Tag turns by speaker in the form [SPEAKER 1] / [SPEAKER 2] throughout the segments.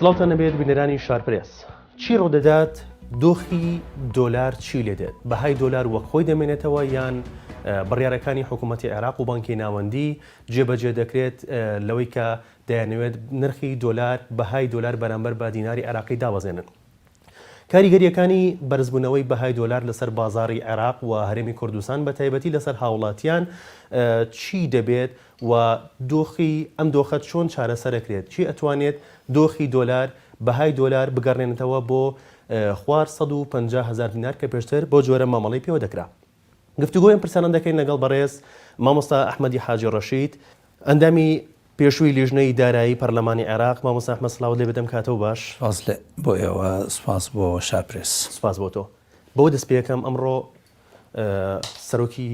[SPEAKER 1] سڵاوتان نەبێت بینەرانی شارپرێس. چی ڕۆدەدات دۆخی دۆلار چی لێ دێت؟ بەهای دۆلار وەک خۆی دەمێنێتەوە یان بڕیارەکانی حکوومەتی عێراق و بانکی ناوەندی جێبەجێ دەکرێت لەوەی کە دەیانەوێت نرخی دۆلار بەهای دۆلار بەرامبەر بە دیناری عێراقی دابەزێنن. کاریگەریەکانی بەرزبوونەوەی بەهای دۆلار لەسەر بازاری عێراق و هەرێمی کوردستان بە تایبەتی لەسەر هاوڵاتیان چی دەبێت و دۆخی ئەم دۆخەت چۆن چارەسەرەکرێت؟ چی ئەتوانێت دۆخی دۆلار بەهای دۆلار بگەڕێنێتەوە بۆ خوار 150,000 دینار کە پێشتر بۆ جۆرە مامەڵی پێوە دەکرا. گفتوگۆیان پرسانان دەکەین لەگەڵ بەڕێز مامۆستا ئەحمەدی حاجی ڕەشید، ئەندامی پێشووی لیژنەی دارایی پەرلەمانی عێراق. مامۆستا ئەحمەد سڵاوت لێ بدەم کاتەوە باش.
[SPEAKER 2] بۆ ئێوە سپاس بۆ شاپرێس.
[SPEAKER 1] سپاس بۆ تۆ. بەوە دەست پێەکەم ئەمڕۆ سەرۆکی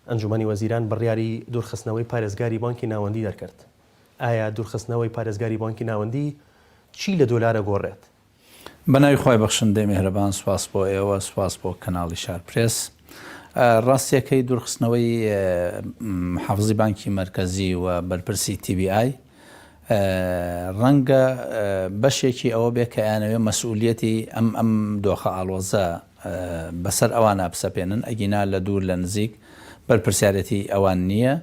[SPEAKER 1] ئەنجومەنی وەزیران بڕیاری دوورخستنەوەی پارێزگاری بانکی ناوەندی دەرکرد. ئایا دوورخستنەوەی پارێزگاری بانکی ناوەندی چی لە دۆلارە گۆڕێت؟
[SPEAKER 2] بەناوی خۆی بەخشندەی میهرەبان، سپاس بۆ ئێوە، سپاس بۆ کەناڵی شارپرێس. ڕاستیەکەی دوورخستنەوەی محافزی بانکی مرکزی و بەرپرسی TBI ڕەنگە بەشێکی ئەوە بێ کە یانەوێ مەسئولیەتی ئەم دۆخە ئاڵۆزە بەسەر ئەوان ئەپسەپێنن، ئەگینا لە دوور لە نزیک بەرپرسیارەتی ئەوان نییە.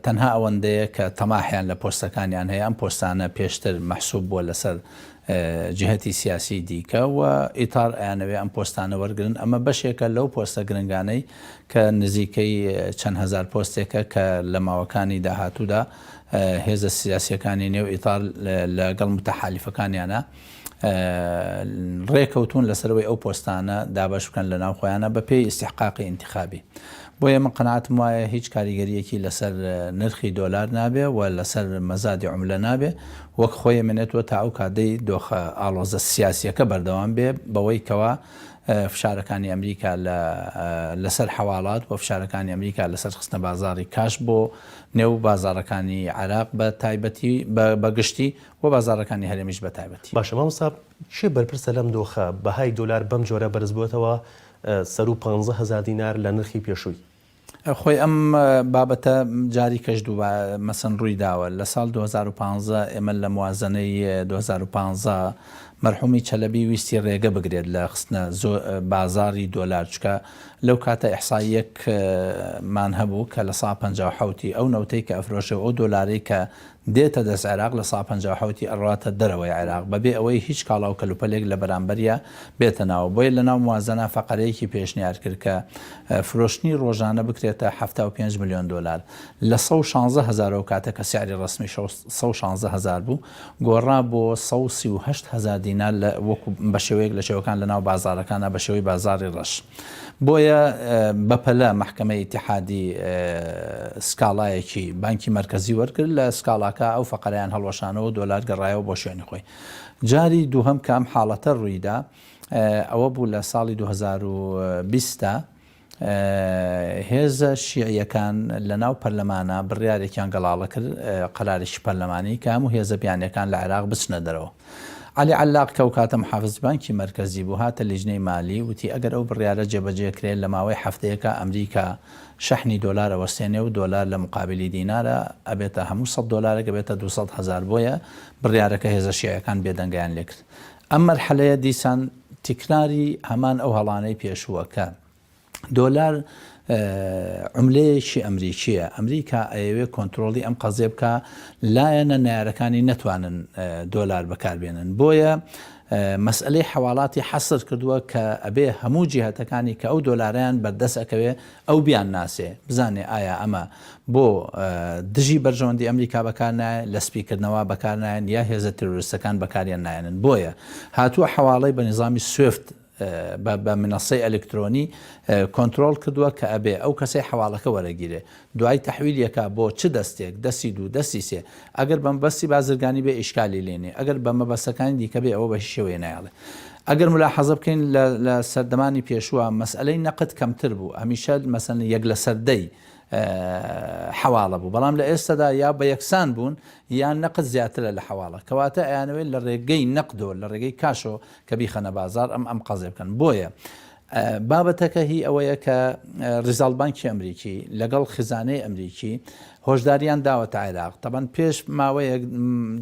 [SPEAKER 2] تەنها ئەوەندەیە کە تەماحیان لە پۆستەکانیان هەیە، ئەم پۆستانە پێشتر مەحسوب بووە لەسەر جهتی سیاسی دیکە و ئیتار ئەیانەوێ ئەم پۆستانە وەرگن. ئەمە بەشێکە لەو پۆستە گرنگانەی کە نزیکەی چەند هزار پۆستێکە کە لە ماوەکانی داهاتوودا هێزە سیاسیەکانی نێو ئیتار لەگەڵ متەحالیفەکانیانە ڕێکەوتون لەسەرەوەی ئەو پۆستانە دابەش بکەن لە ناو خۆیانە بە پێی ئیستیحقاقی ئینتیخابی. بۆیە من قەناعەتم وایە هیچ کاریگەریەکی لەسەر نرخی دۆلار نابێ و لەسەر مەزادی عوملە نابێ، وەک خۆی منێتەوە تا ئەو کادەی دۆخە ئاڵۆزە سیاسیەکە بەردەوام بێ، بەوەی کەوا فشارەکانی ئەمریکا لەسەر حەواڵات و فشارەکانی ئەمریکا لەسەر خستنە بازاری کاش بۆ نێو بازارەکانی عێراق بە تایبەتی بەگشتی و بازارەکانی هەرێمیش بە تایبەتی.
[SPEAKER 1] باشە مامۆستا، چی بەرپرسە لەم دۆخە بەهای دۆلار بەم جۆرە بەرز بووێتەوە 150,000 دینار لە نرخی پێشووی؟
[SPEAKER 2] خۆی ئەم بابەتە جاری کەشت و مەسن ڕووی داوە لە ساڵ 2015 ئێمە لە موازنەی 2015 مەرحومی چەلەبی ویستی ڕێگە بگرێت لە خستنە بازاری دۆلار، چکە لەو کاتە ئیحساییەکمان هەبوو کە لە 157 ئەو نەوتەی کە ئەفرۆشە ئەو دۆلارەی کە دێتە دەست عێراق لە 157 ئەڕاتە دەرەوەی عێراق بەبێ ئەوەی هیچ کاڵاو کەلوپەلێک لە بەرامبەریە بێتە ناوە. بۆیە لە ناو موازنە فەقەرەیەکی پێشنیار کرد کە فرۆشتنی ڕۆژانە بکرێتە 75 ملیۆن دۆلار لە 116,000 و کاتە کە سیاری ڕسمی 116,000 بوو، گۆڕا بۆ 138,000 دینار وەکو بە شێوەیەک لە شێوەکان لە ناو بازارەکانە بە شێوەی بازاری ڕەش. بۆیە بەپەلە محکەمەی ئیتیحادی سکاڵایەکی بانکی مرکزی وەرگرت لە سکاڵاکە ئەو فەقەرەیان هەڵوەشانەوە دۆلار گەڕایەوە بۆ شوێنی خۆی. جاری دووهەم کە ئەم حاڵەتە ڕوویدا ئەوە بوو لە ساڵی 2020 هێزە شیعیەکان لە ناو پەرلەمانە بڕیارێکیان گەڵاڵە کرد، قەرارێکی پەرلەمانی کە هەموو هێزە بیانیەکان لە عێراق بچنە دەرەوە. علی علاق کە و کاتە محافز بانکی مرکزی بوو هاتە لیژنەی مالی، وتی ئەگەر ئەو بڕیارە جێبەجێکرێت لە ماوەی هەفتەیەکە ئەمریکا شەحنی دۆلارە وەستێنێ و دۆلار لە مقابلی دینارە ئەبێتە هەموو 100 دۆلارێک بێتە 200,000. بۆیە بڕیارەکە هێزە شیعیەکان بێدەنگیان لێکرد. ئەم مەرحەلەیە دیسان تکراری هەمان ئەو هەڵانەی پێشووە کە دۆلار عملەیەکی ئەمریکیە، ئەمریکا ئەیەوێ کۆنتترۆلی ئەم قەزێ بکە لایەنە نارەکانی نەتوانن دۆلار بەکاربێنن. بۆیە مەسئلەی حەواڵاتی حەسر کردووە کە ئەبێ هەموو جیهەتەکانی کە ئەو دۆلاریان بەردەست ئەکەوێ ئەو بیان ناسێ بزانێ ئایا ئەمە بۆ دژی بەرژەوەندی ئەمریکا بەکارنایە، لە سپیکردنەوە بەکارنایەن یا هێزە تێرۆریستەکان بەکاریان نایەنن. بۆیە هاتووە حەواڵەی بە نظامی سوێفت بە منەسەی ئەلکترۆنی کۆنتترۆل کردووە کە ئەبێ ئەو کەسەی حەواڵەکە وەرەگیرێ دوای تەحویلەکە بۆ چ دەستێک، دەستی دوو، دەستی سێ، ئەگەر بە مەبەستی بازرگانی بێ ئیشکالی لێنێ، ئەگەر بە مەبەستەکانی دیکە بێ ئەوە بە شێوەیە نایڵێ. ئەگەر ملاحەزە بکەین لە سەردەمانی پێشووە مەسئلەی نەقد کەمتر بوو، هەمیشە مەسەن یەک لە سەردەی حەواڵە بوو، بەڵام لە ئێستادا یا بە یەکسان بوون یان نەقد زیاترە لە حەواڵە، کەواتە ئەیانەوێت لە ڕێگەی نەقدۆ لە ڕێگەی کاشۆ کە بیخەنە بازار ئەم قەزێ بکەن. بۆیە بابەتەکە هی ئەوەیە کە ریزال بانکی ئەمریکی لەگەڵ خزانەی ئەمریکی هۆشداریان داوەتە عێراق. طبعاً پێش ماوەیە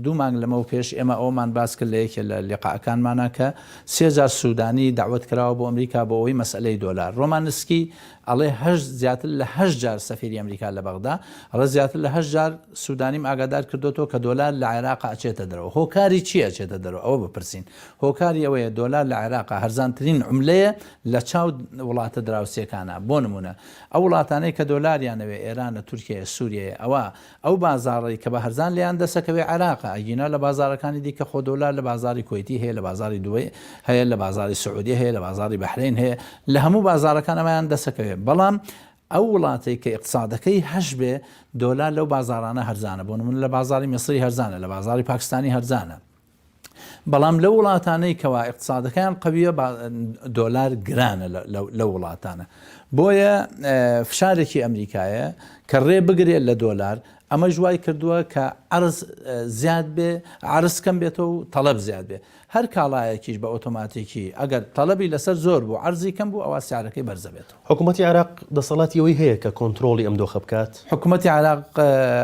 [SPEAKER 2] 2 مانگ لەمە و پێش ئێمە ئەومان باس کرد لە یەکێ لە لیقاءەکانمانە کە 3000 سوودانی داوت کراوە بۆ ئەمریکا بۆ ئەوەی مەسئلەی دۆلار. ڕۆمانسکی ئەڵێ زیاتر لە 8 جار سەفیری ئەمریکا لە بەغدا، ئەڵێ زیاتر لە 8 جار سوودانیم ئاگادار کردوەوە کە دۆلار لە عێراق ئەچێتە دەرەوە. هۆکاری چی ئەچێتە دەرەوە؟ ئەوە بپرسین. هۆکاری ئەوەیە دۆلار لە عێراق هەرزانترین عملەیە لە چاو وڵاتە دراوسێکانە. بۆ نمونە ئەو وڵاتانەی کە دۆلاریانەوێ ئێرانە، تورکیە، سووریە، ئەو بازاڕی کە بە هەرزان لیان دەسەکەوێ عێراقە، ئەگینا لە بازارەکانی دیکە خۆ دۆلار لە بازاری کوێتی هەیە، لە بازاری دوێ هەیە، لە بازاری سعودی هەیە، لە بازاری بەحرین هەیە، لە هەموو بازارەکان ئەمایان دەسەکەوێ. بەڵام ئەو وڵاتی کە اقتصادەکەی هەش بێ دۆلار لەو بازارانە هەرزانە. بۆ نمونە لە بازاری میسری هەرزانە، لە بازاری پاکستانی هەرزانە. بەڵام لە وڵاتانەی کەوا اقتصادەکەیان قەویە دۆلار گرانە لە وڵاتانە. بۆیە فشارێکی ئەمریکایە کە ڕێ بگرێت لە دۆلار. ئەمە ژوای کردووە کە عرض زیاد بێ، عرض کەم بێتەوە و تەڵەب زیاد بێ. هەر کاڵایەکیش بە ئۆتۆماتیکی ئەگەر تەڵەبی لەسەر زۆر بوو، عرضی کەم بوو، ئەوە سیارەکەی بەرزە بێتەوە.
[SPEAKER 1] حکوومەتی عێراق دەسەڵاتی ئەوەی هەیە کە کۆنتترۆلی ئەم دۆخە بکات.
[SPEAKER 2] حکوومەتی عێراق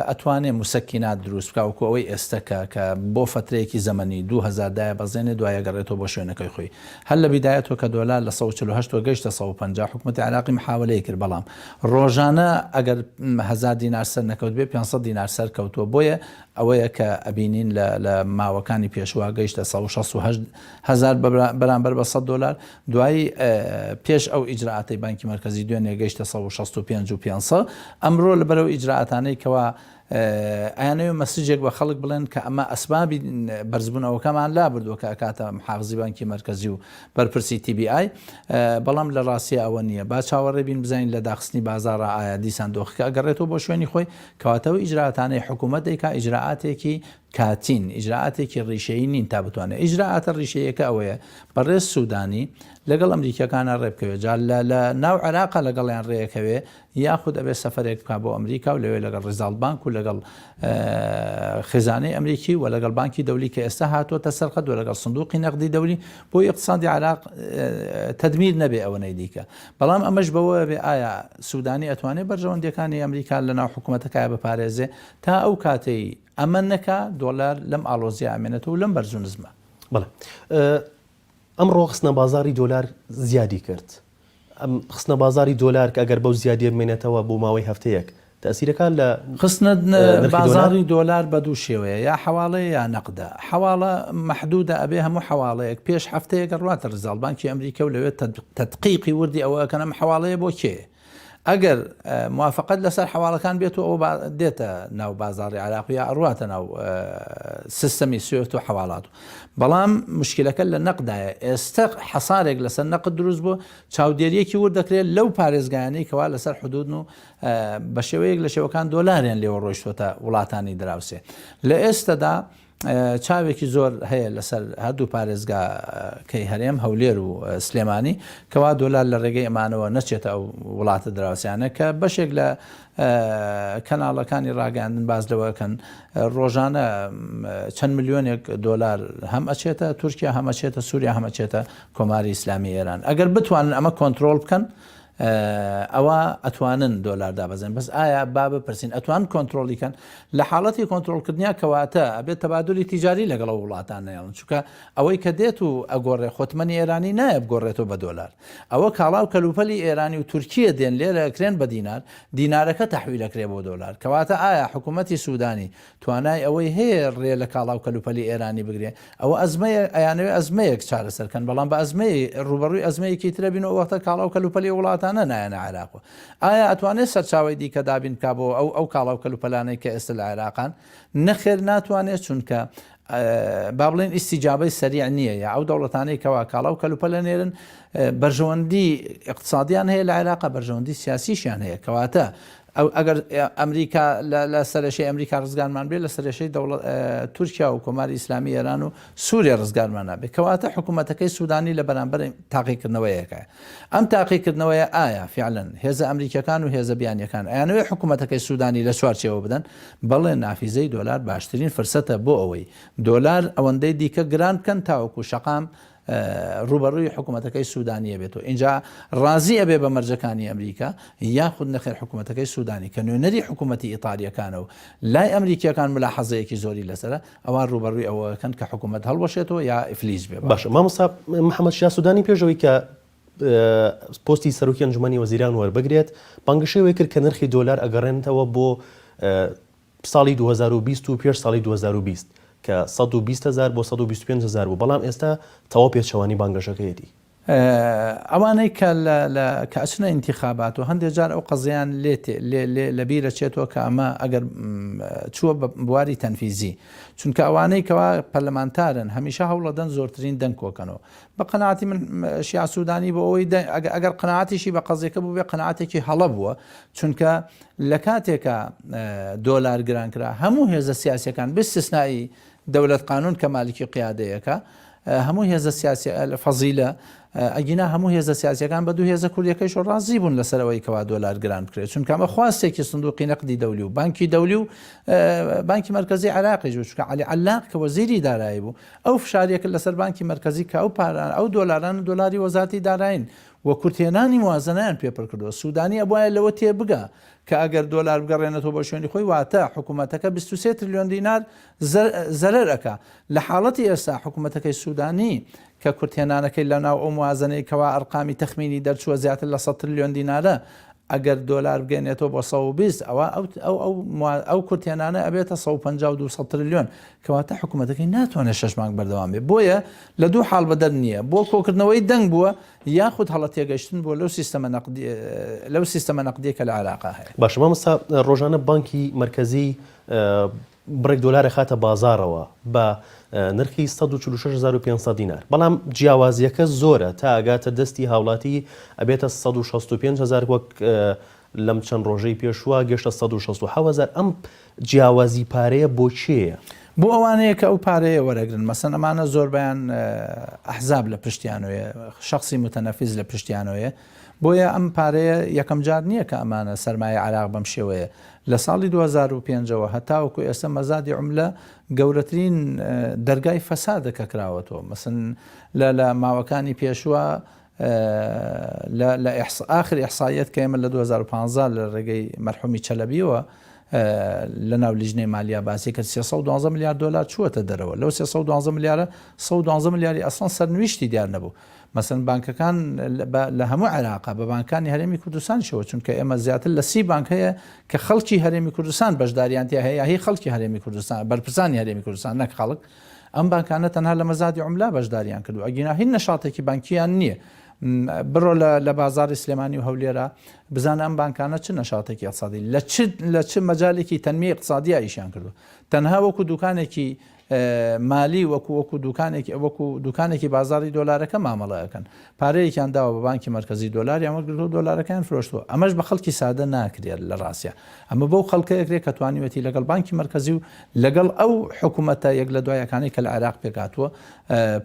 [SPEAKER 2] ئەتوانێت موسەکینات دروست بکە وەکو ئەوەی ئێستاکە کە بۆ فترەیەکی زەمەنی 2000 دایە بەزێنێ دوایە گەڕێتەوە بۆ شوێنەکەی خۆی. هەر لە بیدایەتەوە کە دۆلار لە 148 گەیشتە 150 حکوومەتی عێراقی محاولەی کرد، بەڵام ڕۆژانە ئەگەر 1000 دینار سەر نەکەوت بێ 500 دینار سەر کەوتووە. بۆیە ئەوەیە کە ئەبینین لە ماوەکانی پێشوا گەیشتە 168,000 بەرامبەر بە 100 دلار. دوایی پێش ئەو ئیجراعاتی بانکی مرکزی دوێنێ گەیشتە 165,500. ئەمڕۆ لەبەرەو ئیجراعاتانەی کەوا ئەیانەوێ مەسیجێک بە خەڵک بڵێن کە ئەمە ئەسبابی بەرزبوونەوەکەمان لا بردووە کە ئەکاتە محافزی بانکی مرکزی و بەرپرسی TBI. بەڵام لە ڕاستیە ئەوە نییە. با چاوەڕێ بین بزانین لە داخستنی بازارە ئایا دیسان دۆخەکە ئەگەڕێتەوە بۆ شوێنی خۆی. کەواتەوە ئیجراعاتانەی حکوومەت دەیکا ئیجراعاتێکی کاتین، ئیجراعاتێکی ڕیشەیی نین تا بتوانێت. ئیجراعاتە ڕیشەیەکە ئەوەیە بەڕێز سوودانی لەگەڵ ئەمریکەکانە ڕێبکەوێ، جا لە ناو عێراقا لەگەڵیان ڕێیەکەوێ، یاخود ئەبێ سەفەرێک بکات بۆ ئەمریکا و لەوێ لەگەڵ ریزال بانک و لەگەڵ خزانەی ئەمریکی و لەگەڵ بانکی دەولی کە ئێستا هاتووەتە سەرخەت و لەگەڵ سندوقی نەقدی دەولی بۆی اقتصادی عێراق تەدمیر نەبێ ئەوەنەی دیکە. بەڵام ئەمەش بەوە بێ ئایا سوودانی ئەتوانێت بەرژەوەندەکانی ئەمریکا لە ناو حکوومەتەکە بپارێزێ تا ئەو کاتەی ئەمە نەکا دۆلار لەم ئالۆزیە ئامێنێتەوە و لەم بەرز و نزمە.
[SPEAKER 1] بەڵێ ئەمڕۆ خستنە بازاری دۆلار زیادی کرد. ئەم خستنە بازاری دۆلار کە ئەگەر بەو زیادی بمێنێتەوە بۆ ماوەی هەفتەیەک تەسیرەکان لە
[SPEAKER 2] خستنە بازاری دۆلار بە دوو شێوەیە، یا حواڵەیە یا نەقدە. حواڵە مەحدودە، ئەبێ هەموو حواڵەیەک پێش هەفتەیەک ڕاتە ریزال بانکی ئەمریکا و لەوێت تەدقیقی وردی ئەوە کەنەم حواڵەیە بۆ کێ. ئەگەر موافقت لەسەر حواڵەکان بێت و ئەوە دێتە ناو بازاری عێراق یا ئەڕواتە ناو سیستەمی سوێفت و حواڵات. بەڵام مشکلەکە لە نەقدایە. ئێستا حەسارێک لەسەر نەقد دروست بوو، چاودێریەکی وردەکرێت لەو پارێزگایانەی کەوا لەسەر حدودن و بە شێوەیەک لە شێوەکان دۆلاریان لێوە ڕۆیشتوتە وڵاتانی دراوسێ. لە ئێستادا چاوێکی زۆر هەیە لەسەر هەردوو پارێزگا کەی هەرێم هەولێر و سلێمانی کەوا دۆلار لە ڕێگەی ئەمانەوە نەچێتە ئەو وڵاتە دراوسیانە کە بەشێک لە کەناڵەکانی ڕاگەاندن باز لەوەکەن ڕۆژانە چەند ملیۆنێک دۆلار هەم ئەچێتە تورکیا، هەم ئەچێتە سووریا، هەم ئەچێتە کۆماری ئیسلامی ئێران. ئەگەر بتوانن ئەمە کۆنتترۆل بکەن ئەوە ئەتوانن دۆلار دابەزێن. بەس ئایا با بپرسین ئەتوان کۆنتترۆلیکەن لە حاڵەتی کۆنتترۆلکردنیا کەواتە ئەبێت تەبادلی تیجاری لەگەڵ وڵاتان نێڵن، چونکە ئەوەی کە دێت و ئەگۆڕێ خۆتمەنی ئێرانی نایە بگۆڕێتەوە بە دۆلار. ئەوە کاڵاو کەلوپەلی ئێرانی و تورکیە دێن لێرە ئەکرێن بە دینار، دینارەکە تەحویلەکرێ بۆ دۆلار. کەواتە ئایا حکوومەتی سوودانی توانای ئەوەی هەیە ڕێ لە کاڵاو کەلوپەلی ئێرانی بگرێ؟ ئەوە ئەزمەیە، ئەیانەوێ ئەزمەیەک چارەسەرکەن، بەڵام بە ئەزمەی ڕوبەڕووی ئەزمەیەکی ترە بین و وەختە کاڵاو کەلوپەلی وڵاتانە نایەنە عێراق. ئایا ئەتوانێت سەرچاوی دیکە دابین کا بۆ ئەو کاڵاو کەلوپەلانەی کە ئێستا لە عێراقان؟ نەخێر ناتوانێت، چونکە با بڵێن ئیسیجابەی سەریع نییە. یا ئەو دەوڵەتانەی کەوا کاڵاو کەلوپەلە نێرن بەرژەوەندی اقتصادیان هەیە لە عێراق، بەرژەوەندی سیاسیشیان هەیە. کەواتە ئەگەر ئەمریکا لە سەرەشەی ئەمریکا ڕزگارمان بێت، لە سەرەشەی تورکیا و کۆماری ئیسلامی ئێران و سووریا ڕزگارمان نابێت. کەواتە حکوومەتەکەی سوودانی لە بەرامبەر تاقیکردنەوەیەکە. ئەم تاقیکردنەوەیە ئایا فعلەن هێزە ئەمریکەکان و هێزە بیانیەکان ئەیانەوێت حکوومەتەکەی سوودانی لە چوارچێوە بدەن؟ بەڵێ نافیزەی دۆلار باشترین فرسەتە بۆ ئەوەی دۆلار ئەوەندەی دیکە گران بکەن تاوەکو شەقام ڕوبەڕووی حکوومەتەکەی سوودانیە بێتەوە اینجا ڕازی ئەبێ بە مەرجەکانی ئەمریکا یاخود نەخێر حکوومەتەکەی سوودانی کە نوێنەری حکوومەتی ئیتالیەکانەوە لای ئەمریکیەکان ملاحەزەیەکی زۆری لەسەرە ئەوان ڕوبەڕووی ئەوەکەن کە حکوومەت هەڵبەشێتەوە یا ئیفلیس بێ.
[SPEAKER 1] باشە مامۆستا محەممەد شیا سوودانی پێشەوەی کە پۆستی سەرۆکی ئەنجومەنی وەزیران وەربگرێت بانگشەوەی کرد کە نرخی دۆلار ئەگەڕێنێتەوە بۆ ساڵی 2020 و پێش ساڵی 2020 کە 120,000 بۆ 125,000 بوو بەڵام ئێستا تەواو پێچەوانی بانگەشەکەیەتی.
[SPEAKER 2] ئەوانەی کە ئەچنە ئینتیخابات و هەندێک جار ئەو قەزیان لە بیرە چێتەوە کە ئەمە ئەگەر چووە بواری تەنفیزی چونکە ئەوانەی کەوا پەرلەمانتارن هەمیشە هەوڵەدەن زۆرترین دەنگ کۆکەنەوە بە قەناعەتی من شیا سوودانی بۆ ئەوەی ئەگەر قەناعەتیشی بە قەزێکە بوو بێ قەناعەتێکی هەڵە بووە چونکە لە کاتێکە دۆلار گرانکرا هەموو هێزە سیاسیەکان باستثنایی دەولەت قانون کە مالکی قیادەیەکە هەموو هێزە سیاسی فەزیلە ئەگینا هەموو هێزە سیاسیەکان بە دوو هێزە کوردیەکەیش ڕازی بوون لەسەرەوەی کەوا دۆلار گران بکرێت چونکە ئەمە خواستێکی سندوقی نەقدی دەولی و بانکی دەولی و بانکی مرکزی عراقی چونکە علی علاق کە وەزیری دارایی بوو ئەو فشارێک لەسەر بانکی مرکزی کە ئەو پاران ئەو دۆلاران دۆلاری وەزارەتی دارین وە کورتێنانی موازنەیان پێپڕ کردووە سوودانی ئەبوایە لەوە تێبگا کە ئەگەر دۆلار بگەڕێنێتەوە بە شوێنی خۆی واتە حکوومەتەکە 23 تریلیۆن دینار زەرەر ئەکا لە حاڵەتی ئێستا حکوومەتەکەی سوودانی کە کورتێنانەکەی لە ناو ئەو موازنەی کەوا ئەرقامی تەخمینی دەرچووە زیاتر لە 100 تریلیۆن دینارە ئەگەر دۆلار بگەێنێتەوە بۆ 120 ئەو کورتێنانە ئەبێتە 150 تریلیۆن کەواتە حکوومەتەکەی ناتوانێت 6 مانگ بەردەوام بێ بۆیە لە دوو حاڵ بەدەر نییە بۆ کۆکردنەوەی دەنگ بووە یاخود هەڵە تێگەشتن بۆ لەو سیستەمە نەقدیە کە لە عێراقا هەیە.
[SPEAKER 1] باش مامۆستا ڕۆژانە بانکی مرکزی بڕێک دۆلارە خاتە بازارەوە بە نرخی 146,500 دینار بەڵام جیاوازیەکە زۆرە تا ئەگاتە دەستی هاوڵاتی ئەبێتە 165,000 وەک لەم چەند ڕۆژەی پێشووە گەشتە 167,000 ئەم جیاوازی پارەیە بۆ چێە؟
[SPEAKER 2] بۆ ئەوانەیە کە ئەو پارەیە وەرەگرن مەسەن ئەمانە زۆربیان ئەحزاب لە پشتیانۆیە شخصی متەنەفیز لە پشتیانۆیە بۆیە ئەم پارەیە یەکەم جار نییە کە ئەمانە سەرمایە عێراق بەم شێوەیە لە ساڵی 2005ەوە هەتاوەکو ئێستا مەزادی عوملە گەورەترین دەرگای فەسادەکە کراوەتەوە مەسن لە ماوەکانی پێشووە لە ئاخر ئیحسایەت کە ئێمە لە 2015 لە ڕێگەی مەرحومی چەلەبیەوە لە ناو لیژنەی مالیە باسی کرد 312 میلیارد دلار چووەتە دەرەوە لەو 312 میلیارە 112 میلیاری ئەسڵان سەرنویشتی دیار نەبوو مەسەن بانکەکان لە هەموو عێراقا بە بانکانی هەرێمی کوردستانیشەوە چونکە ئێمە زیاتر لە 30 بانک هەیە کە خەڵکی هەرێمی کوردستان بەشداریانتیا هەیە هی خەڵکی هەرێمی کوردستان بەرپرسانی هەرێمی کوردستان نەک خەڵک ئەم بانکانە تەنها لە مەزادی عوملا بەشداریان کردو ئەگینا هیچ نەشاتێکی بانکیان نییە بڕۆ لە بازاری سلێمانی و هەولێرە بزانە ئەم بانکانە چ نەشاتێکی اقتصادی لە چ مەجالێکی تەنمی اقتصادی ئیشیان کردو تەنها وەکو دوکانێکی مالی وەکو دوکانێکی بازاری دۆلارەکە مامەڵەکەن پارەیەکیان داوە بە بانکی مرکزی دۆلار یامەگرتو دۆلارەکان فرۆشتووە ئەمەش بە خەڵکی سادە ناکرێت لە ڕاستە ئەمە بەو خەڵکەیەکرێت کە توانیوەتی لەگەڵ بانکی مرکزی و لەگەڵ ئەو حکوومەتە یەک لە دوایەکانی کە لە عێراق پێکاتوە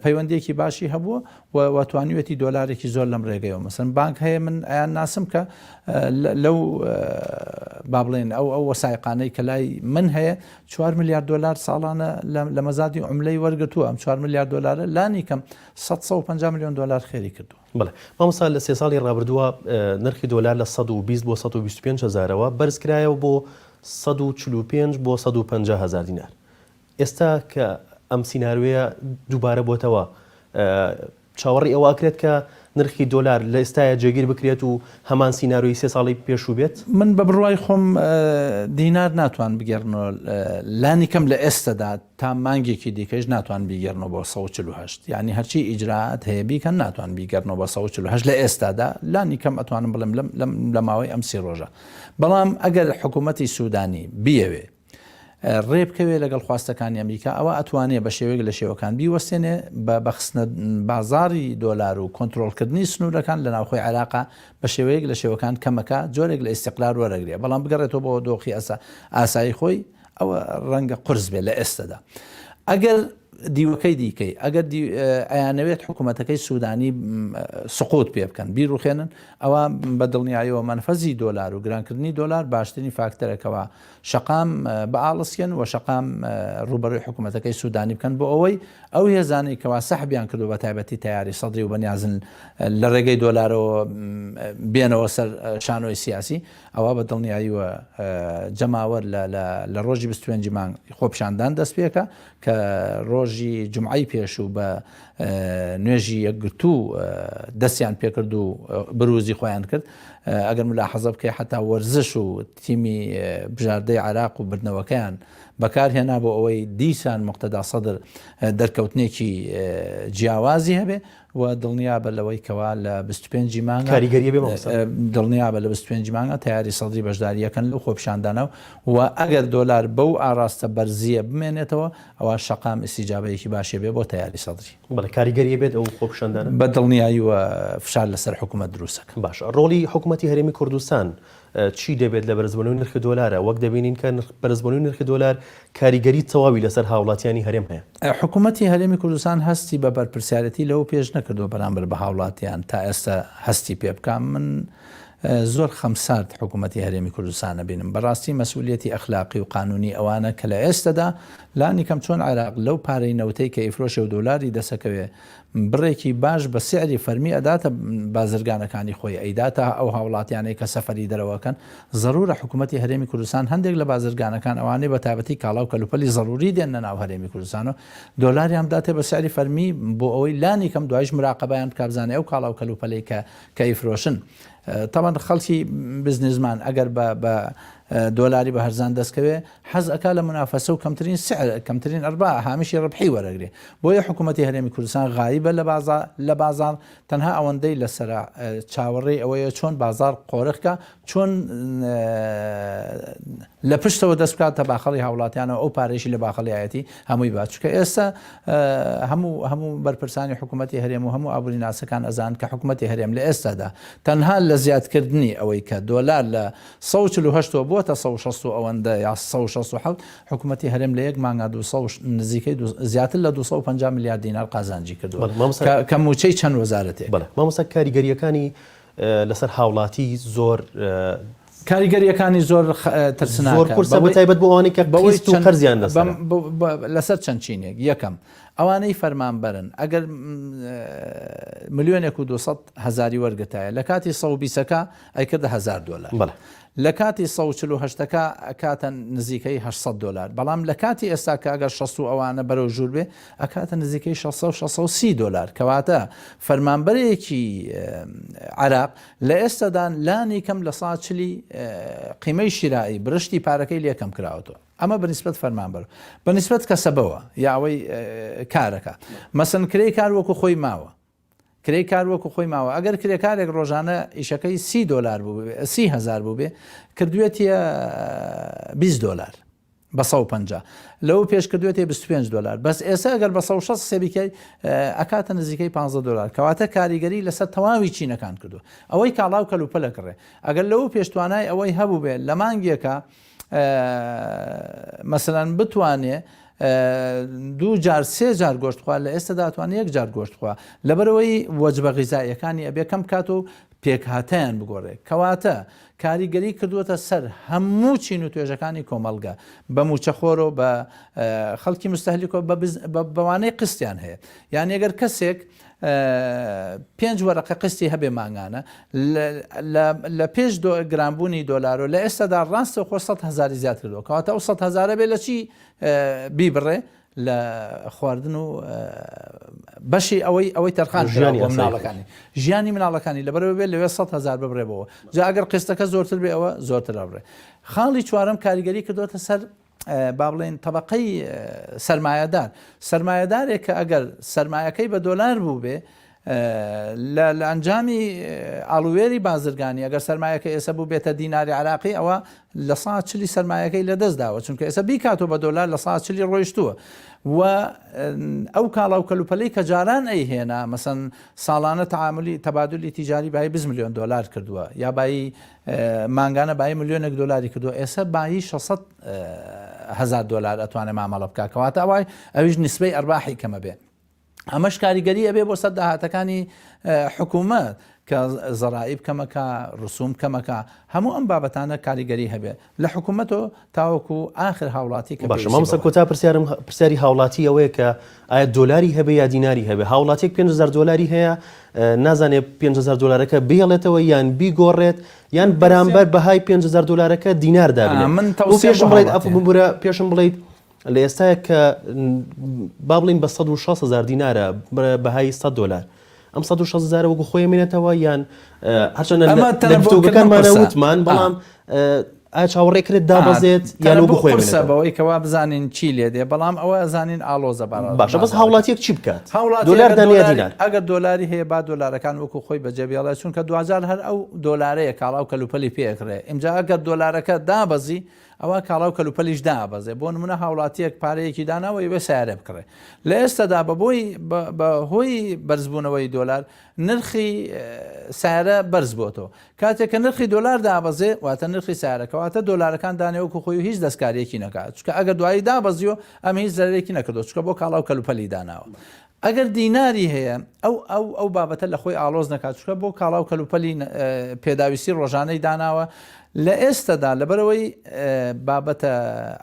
[SPEAKER 2] پەیوەندێکی باشی هەبووە و توانیوەتی دۆلارێکی زۆر لەم ڕێگەیەوە مەسەن بانک هەیە من ئەیان ناسم کە لەو با بڵێن ئەو وەسایقانەی کە لای من هەیە 4 میلیارد دلار ساڵانە لە مەزادی عوملەی وەرگتووە ئەم 4 میلیارد دلارە لانی کەم 150 میلیۆن دلار خێری کردووە.
[SPEAKER 1] بڵێ مامۆستا لە 3 ساڵی ڕابردووە نرخی دۆلار لە 120 بۆ 125,000ەوە بەرزکرایەوە بۆ 145 بۆ 150,000 دینار ئێستا کە ئەم سیناروەیە دووبارە بۆتەوە چاوەڕی ئەوواکرێت کە نرخی دۆلار لە ئێستاە جێگیر بکرێت و هەمان سیناروی 3 ساڵی پێشوو بێت
[SPEAKER 2] من بە بڕوای خۆم دینار ناتوان بگەڕنەوە لانی کەم لە ئێستادا تا مانگێکی دیکەش ناتوان بیگەڕنەوە بۆ 148 یعنی هەرچی ئیجراعات هەیە بیکەن ناتوان بیگەڕنەوە بە 148 لە ئێستادا لانی کەم ئەتوانم بڵێم لە ماوەی ئەم 30 ڕۆژە بەڵام ئەگەر حکوومەتی سوودانی بیەوێ ڕێبکەوێ لەگەڵ خواستەکانی ئەمریکا ئەوە ئەتوانێت بە شێوەیەک لە شێوەکان بیوەستێنێ بە بەخستنە بازاری دۆلار و کۆنتترۆلکردنی سنوورەکان لە ناوخۆی عێراقا بە شێوەیەک لە شێوەکان کەمەکە جۆرێک لە ئیستیقلال وەرەگرێ بەڵام بگەڕێتەوە بۆ دۆخی ئاسایی خۆی ئەوە ڕەنگە قرس بێت لە ئێستادا ئەگەر دیوەکەی دیکەی ئەگەر ئەیانەوێت حکوومەتەکەی سوودانی سقوت پێ بکەن بیرروخێنن ئەوە بە دڵنیاییەوە منفەزی دۆلار و گرانکردنی دۆلار باشترین فاکتەرەکەەوە شەقام بە ئاڵسکێن و شەقام ڕوبەڕووی حکوومەتەکەی سوودانی بکەن بۆ ئەوەی ئەو هێزانەی کەوا سەحبیان کردو بە تایبەتی تیاری سەدری و بەنیازن لە ڕێگەی دۆلارەوە بێنەوە سەر شانۆی سیاسی ئەوە بە دڵنیاییوە جەماوەەر لە ڕۆژی 20 مانگ خۆپشاندان دەست پێکە کە ڕۆژی جمعی پێش و بە نوێژی یەکگرتوو دەستیان پێکرد و بروزی خۆیان کرد ئەگەر ملاحەزە بکەی حتا وەرزش و تیمی بژاردەی عراق و بردنەوەکەیان بەکارهێنا بۆ ئەوەی دیسان مقتەدا سەدر دەرکەوتنێکی جیاوازی هەبێ و دڵنیابە لەوەی کەوا لە 25 مانگ
[SPEAKER 1] کاریگەریە بێ
[SPEAKER 2] دڵنیابە لە 25 مانگە تیاری سەدری بەشداریەکەن لە خۆپشاندانەوە و ئەگەر دۆلار بەو ئاراستە بەرزیە بمێنێتەوە ئەوە شەقام ئیسیجابەیەکی باشێ بێ بۆ تیاری سەدری
[SPEAKER 1] بەڵێ کاریگەریە بێت ئەو خۆپشاندانە
[SPEAKER 2] بە دڵنیاییوە فشار لەسەر حکوومەت دروستەکە.
[SPEAKER 1] باش ڕۆڵی حکوومەتی هەرێمی کوردستان چی دەبێت لە بەرزبوونەوەی نرخی دۆلارە وەک دەبینین کە بەرزبوونەوەی نرخی دۆلار کاریگەری تەواوی لەسەر هاوڵاتیانی هەرێم هەیە.
[SPEAKER 2] حکوومەتی هەرێمی کوردستان هەستی بە بەرپرسیارەتی لەو پێش نەکردو بەرامبەر بە هاوڵاتیان تا ئێستا هەستی پێ بکەم. من زۆر خەمسارد حکوومەتی هەرێمی کوردستانە بینم بەڕاستی مەسئولیەتی ئەخلاقی و قانونی ئەوانە کە لە ئێستادا لانی کەم چۆن عێراق لەو پارەی نەوتەی کە ئیفرۆشە و دۆلاری دەسەکەوێ بڕێکی باش بە سعری فەرمی ئەداتە بازرگانەکانی خۆی ئەیداتە ئەو هاوڵاتیانەی کە سەفەری دەرەوەکەن ضرورە حکوومەتی هەرێمی کوردستان هەندێک لە بازرگانەکان ئەوانەی بە تایبەتی کاڵا و کەلوپەلی ضروری دێنە ناو هەرێمی کوردستانەوە دۆلاریان بداتێ بە سعری فەرمی بۆ ئەوەی لانی کەم دوایش مراقەبەیان کابزانێ ئەو کاڵا و کەلوپەلی کە ئیفرۆشن. طبعا خەڵکی بزنسمان ئەگەر بە دۆلاری بە هەرزان دەستکەوێ حەز ئەکا لە منافەسە و کەمترین سعر کەمترین ئەربا هامیشی ڕبحی وەرەگرێ بۆیە حکوومەتی هەرێمی کوردستان غایبە لە بازار تەنها ئەوەندەی لەسەر چاوەڕێی ئەوەیە چۆن بازار قۆرخکە چۆن لە پشتەوە دەست بکات تە باخەڵی هاوڵاتیانەوە ئەو پارێشی لە باخەڵیایەتی هەمووی باچکە ئێستا هەموو بەرپرسانی حکوومەتی هەرێم و هەموو ئابووری ناسەکان ئەزان کە حکوومەتی هەرێم لە ئێستادا تەنها لە زیادکردنی ئەوەی کە دۆلار لە 148 بۆتە 160 ئەوەندە یا 167 حکوومەتی هەرێم لە یەک مانگا نزیکەی زیاتر لە 250 میلیارد دینار قازانجی کردووە کە موچەی چەند وەزارەتێک.
[SPEAKER 1] مامۆستا کاریگەریەکانی لەسەر هاوڵاتی زۆر
[SPEAKER 2] کاریگەریەکانی زۆر ترسناکە
[SPEAKER 1] زۆر قورسە بە تایبەت بۆ ئەوانەی کە بەوەی قەرزیان
[SPEAKER 2] لەسەر چەند چینێک یەکەم ئەوانەی فەرمانبەرن ئەگەر 1,200,000 وەرگتایە لە کاتی 120ەکە ئەیکردە $1,000 لە کاتی 148ەکە ئەکاتە نزیکەی $800 بەڵام لە کاتی ئێستا کە ئەگەر 60 ئەوانە بەرەو ژوور بێ ئەکاتە نزیکەی $630 کەواتە فەرمانبەرێکی عێراق لە ئێستادان لانی کەم لە 140 قیمەی شیرایی برشتی پارەکەی لێکەم کراوەوە. ئەمە بەنسبەت فەرمانبەر بەنسبەت کەسەبەوە یاوەی کارەکە مەسن کرێی کار وەکو خۆی ماوە کرێی کار وەکو خۆی ماوە ئەگەر کرێکارێک ڕۆژانە ئیشەکەی $30 بوو 30,000 بوو بێ کردوێتە $20 بە 150 لەو پێش کردوێتێ $25 بەس ئێستا ئەگەر بە 160 سێبیکەی ئەکاتە نزیکەی $15 کەواتە کاریگەری لەسەر تەواوی چینەکان کردو ئەوەی کاڵاو کەلوپەلە کڕێ ئەگەر لەو پێشتوانای ئەوەی هەبوو بێ لە مانگیەکە مەسەلەن بتوانێ 2 جار 3 جار گۆشتخوا لە ئێستا داتوانێت 1 جار گۆشتخوا لەبەرەوەی وەجبە غیزاییەکانی ئەبێ کەم کات و پێکهاتیان بگۆڕێ کەواتە کاریگەری کردووەتە سەر هەموو چین و توێژەکانی کۆمەلگا بە موچەخۆر و بە خەڵکی مستەهلیکۆ بەوانەی قستیان هەیە یان ئەگەر کەسێک 5 وەرەقە قستی هەبێ ماگانە لە پێش گرانبوونی دۆلار و لە ئێستادا ڕاستە خۆ 100,000 زیاد کردەوە کەواتە ئەو 100,000 بێ لە چی بیبڕێ لە خواردن و بەشی ئەوەی تەرخان مناڵەکانی ژیانی مناڵەکانی لەبەرەوە بێت لەوێ 100,000 ببڕێبەوە جا ئەگەر قستەکە زۆرتر بێ ئەوە زۆرتر ئەبڕێ. خاڵی چوارەم کاریگەری کردوتە سەر با بڵێن تەبەقەی سەرمایەدارێک کە ئەگەر سەرمایەکەی بە دۆلار بوو بێ لە ئەنجامی ئاڵوێری بازرگانی ئەگەر سەرمایەکە ئێستا بوو بێتە دیناری عراقی ئەوە لە 140 سەرمایەکەی لە دەستداوە چونکە ئێستا بیکاتەوە بە دۆلار لە 140 ڕۆیشتووە و ئەو کاڵاو کەلوپەلەی کە جاران ئەیهێنا مەسەن ساڵانە تەعاملی تەبادلی تیجاری بای $20 ملیۆن کردووە یا بای مانگانە بای $1 ملیۆن کردووە ئێستا بای $600 $1000 ئەتوانێت مامەڵە بکاتەوە ئەوای ئەویش نسبەی ئەرباحی کەمە بێ ئەمەش کاریگەری ئەبێ بۆ سەد داهاتەکانی حکوومەت کە زەرائب کەمەکە ڕسوم کەمەکە هەموو ئەم بابەتانە کاریگەری هەبێ لە حکوومەتەوە تاوەکو آخر هاوڵاتی کە
[SPEAKER 1] باشە مامۆستا کۆتا پرسیاری هاوڵاتی ئەوەیە کە ئایا دۆلاری هەبێ یا دیناری هەبێ هاوڵاتێک $5,000 هەیە نازانێت $5,000 بێڵێتەوە یان بیگۆڕێت یان بەرامبەر بەهای $5,000 دینار دابێت
[SPEAKER 2] من
[SPEAKER 1] پێشم بڵێت ببورە پێشم بڵیت لە ئێستاە کە با بڵین بە 160,000 دینارە بەهای $100 ئەم 160,000 وەکو خۆی مێنێتەوە یان هەرچەندە لە گفتوگەکانمانە وتمان بەڵام ئایا چاوەڕێکرێت دابەزێت یان وەکو خۆی مێنێتەوە
[SPEAKER 2] بەوەی کەوا بزانین چی لێ دێ بەڵام ئەوە زانین ئالۆزە
[SPEAKER 1] باشە بەس هاوڵاتیەک چی بکات
[SPEAKER 2] دۆلار دانیا دینار ئەگەر دۆلاری هەیە با دۆلارەکان وەکو خۆی بەجێبێڵێ چونکە 2000 هەر ئەو دۆلارەیە کاڵاو کەلوپەلی پێکرێ ئەمجا ئەگەر دۆلارەکە دابەزی ئەوە کاڵاو کەلوپەلیش دابەزێ بۆ نمونە هاوڵاتیەک پارەیەکی داناوەی بە سیارە بکڕێ لە ئێستادا بەهۆی بەرزبوونەوەی دۆلار نرخی سیارە بەرز بۆتەوە کاتێک کە نرخی دۆلار دابەزێ واتە نرخی سیارەکەواتە دۆلارەکان دانێوەکو خۆی هیچ دەستکاریەکی نەکات چکە ئەگەر دوایی دابەزیۆ ئەمە هیچ زەرێکی نەکردو چکە بۆ کاڵاو کەلوپەلی داناوە ئەگەر دیناری هەیە ئەو بابەتە لە خۆی ئالۆز نەکات چکە بۆ کاڵاو کەلوپەلی پێداویستی ڕۆژانەی داناوە لە ئێستادا لەبەرەوەی بابەتە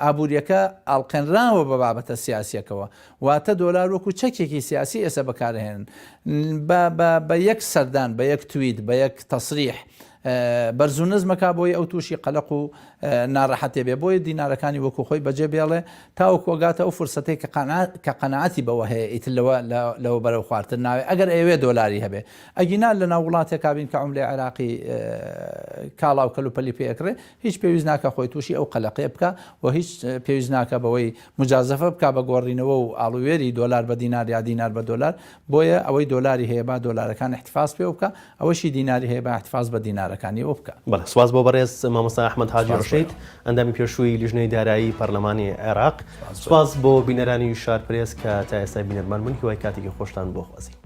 [SPEAKER 2] ئابوووریەکە ئاڵقێنراوە بە بابەتە سیاسیەکەوە واتە دۆلار وەکو چەکێکی سیاسی ئێستا بەکارهێنن بە یەک سەردان بە یەک تویت بە یەک تەسریح بەرزونزمەکە بۆی ئەو تووشی قەلق و ناڕەحەتێ بێ بۆی دینارەکانی وەکو خۆی بەجێ بێڵێ تاوەکۆگاتە ئەو فرسەتەی کە قەنەعەتی بەوە هەیە ئیتر لەوە بەرەو خواردن ناوێ ئەگەر ئەوێ دۆلاری هەبێ ئەگینا لە ناو وڵاتێکا بین کە عوملەی عێراقی کاڵاو کەلوپەلی پێکرێ هیچ پێویست ناکە خۆی تووشی ئەو قەلەقێ بکە و هیچ پێویست ناکە بەوەی مجازەفە بکە بە گۆڕینەوە و ئاڵوێری دۆلار بە دینار یا دینار بە دۆلار بۆیە ئەوەی دۆلاری هەیە با دۆلارەکان احتفاظ پێ بکە ئەوەشی دیناری هەیە بە احتفاظ بە دینارەکانی بکە.
[SPEAKER 1] بەڵێ سواز بۆ بەڕێز مامۆستا ئەحمەد حاجی ڕەشید ئەندامی پێشووی لیژنەی دارایی پەرلەمانی عێراق سواز بۆ بینەرانی شارپرێس کە تا ئێستا بینەرمان بوون هیوای کاتێکی خۆشتان بۆ خوازی.